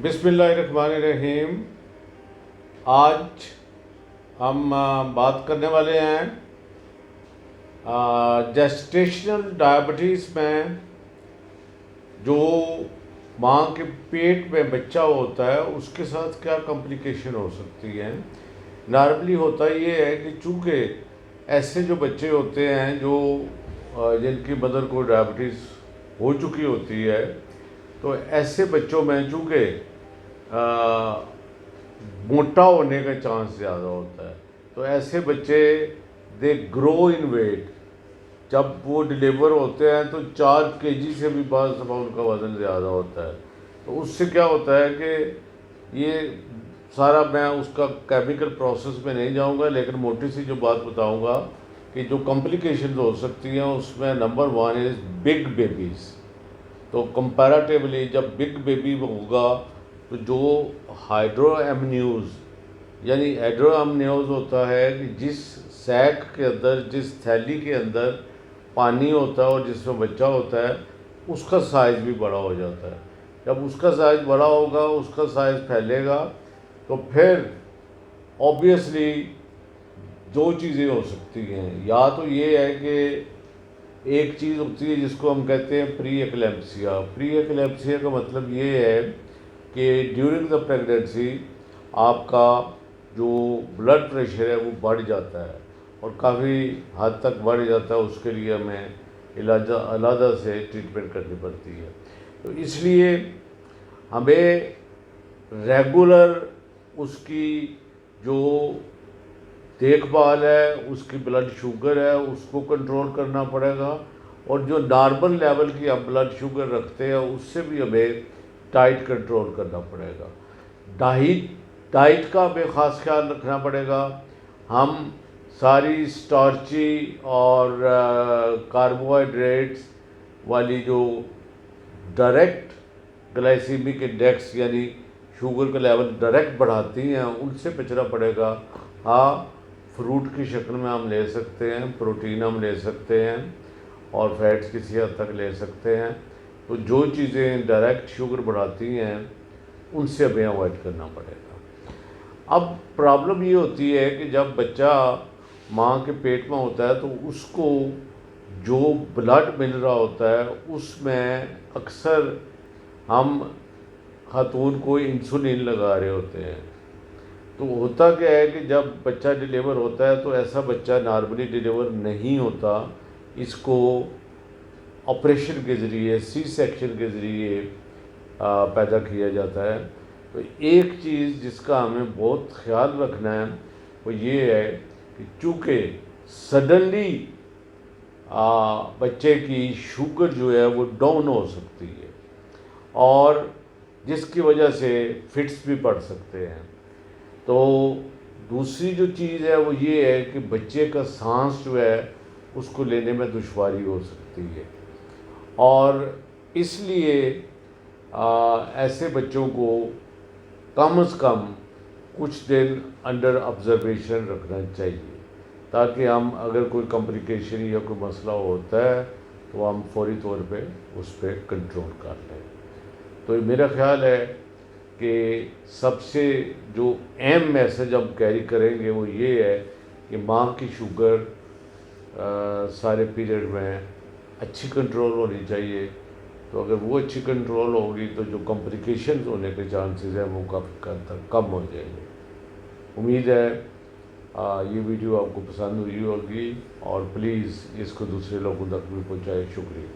बिस्मिल्लाहिर्रहमानिर्रहीम। आज हम बात करने वाले हैं जेस्टेशनल डायबिटीज़ में जो माँ के पेट में बच्चा होता है उसके साथ क्या कॉम्प्लिकेशन हो सकती हैं। नॉर्मली होता ये है कि चूँकि ऐसे जो बच्चे होते हैं जो जिनकी मदर को डायबिटीज़ हो चुकी होती है, तो ऐसे बच्चों में चूँकि मोटा होने का चांस ज़्यादा होता है, तो ऐसे बच्चे दे ग्रो इन वेट। जब वो डिलीवर होते हैं तो 4 केजी से भी बाज़ दफ़ा उनका वज़न ज़्यादा होता है। तो उससे क्या होता है कि ये सारा, मैं उसका केमिकल प्रोसेस में नहीं जाऊंगा, लेकिन मोटी सी जो बात बताऊंगा कि जो कॉम्प्लिकेशंस हो सकती हैं उसमें नंबर 1 इज़ बिग बेबीज़। तो कंपैरेटिवली जब बिग बेबी होगा तो जो हाइड्रोएमन्यूज़ यानी एड्रोएमन्यूज़ होता है कि जिस सैक के अंदर, जिस थैली के अंदर पानी होता है और जिसमें बच्चा होता है, उसका साइज़ भी बड़ा हो जाता है। जब उसका साइज़ बड़ा होगा, उसका साइज़ फैलेगा, तो फिर ऑब्वियसली दो चीज़ें हो सकती हैं। या तो ये है कि एक चीज़ होती है जिसको हम कहते हैं प्री एक्लेम्पसिया। प्री एक्लेम्पसिया का मतलब ये है कि ड्यूरिंग द प्रेगनेंसी आपका जो ब्लड प्रेशर है वो बढ़ जाता है और काफ़ी हद तक बढ़ जाता है। उसके लिए हमें अलग से ट्रीटमेंट करनी पड़ती है। तो इसलिए हमें रेगुलर उसकी जो देखभाल है, उसकी ब्लड शुगर है, उसको कंट्रोल करना पड़ेगा। और जो नॉर्मल लेवल की हम ब्लड शुगर रखते हैं उससे भी हमें डाइट कंट्रोल करना पड़ेगा। डाइट का हमें ख़ास ख्याल रखना पड़ेगा। हम सारी स्टार्ची और कार्बोहाइड्रेट्स वाली जो डायरेक्ट ग्लाइसीमिक इंडेक्स यानी शुगर का लेवल डायरेक्ट बढ़ाती हैं उनसे बचना पड़ेगा। हाँ, फ्रूट की शक्ल में हम ले सकते हैं, प्रोटीन हम ले सकते हैं और फैट्स किसी हद तक ले सकते हैं। तो जो चीज़ें डायरेक्ट शुगर बढ़ाती हैं उनसे हमें अवॉइड करना पड़ेगा। अब प्रॉब्लम ये होती है कि जब बच्चा माँ के पेट में होता है तो उसको जो ब्लड मिल रहा होता है उसमें अक्सर हम खातून को इंसुलिन लगा रहे होते हैं। तो होता क्या है कि जब बच्चा डिलीवर होता है तो ऐसा बच्चा नॉर्मली डिलीवर नहीं होता। इसको ऑपरेशन के ज़रिए, सी सेक्शन के ज़रिए पैदा किया जाता है। तो एक चीज़ जिसका हमें बहुत ख्याल रखना है वो ये है कि चूँकि सडनली बच्चे की शुगर जो है वो डाउन हो सकती है और जिसकी वजह से फिट्स भी पड़ सकते हैं। तो दूसरी जो चीज़ है वो ये है कि बच्चे का सांस जो है उसको लेने में दुश्वारी हो सकती है और इसलिए ऐसे बच्चों को कम से कम कुछ दिन अंडर ऑब्जर्वेशन रखना चाहिए ताकि हम अगर कोई कॉम्प्लिकेशन या कोई मसला होता है तो हम फौरी तौर पे उस पर कंट्रोल कर लें। तो मेरा ख्याल है कि सबसे जो अहम मैसेज हम कैरी करेंगे वो ये है कि माँ की शुगर सारे पीरियड में अच्छी कंट्रोल होनी चाहिए। तो अगर वो अच्छी कंट्रोल होगी तो जो कॉम्प्लिकेशंस होने के चांसेस हैं वो काफ़ी हद तक कम हो जाएंगे। उम्मीद है ये वीडियो आपको पसंद हुई होगी और प्लीज़ इसको दूसरे लोगों तक भी पहुँचाए। शुक्रिया।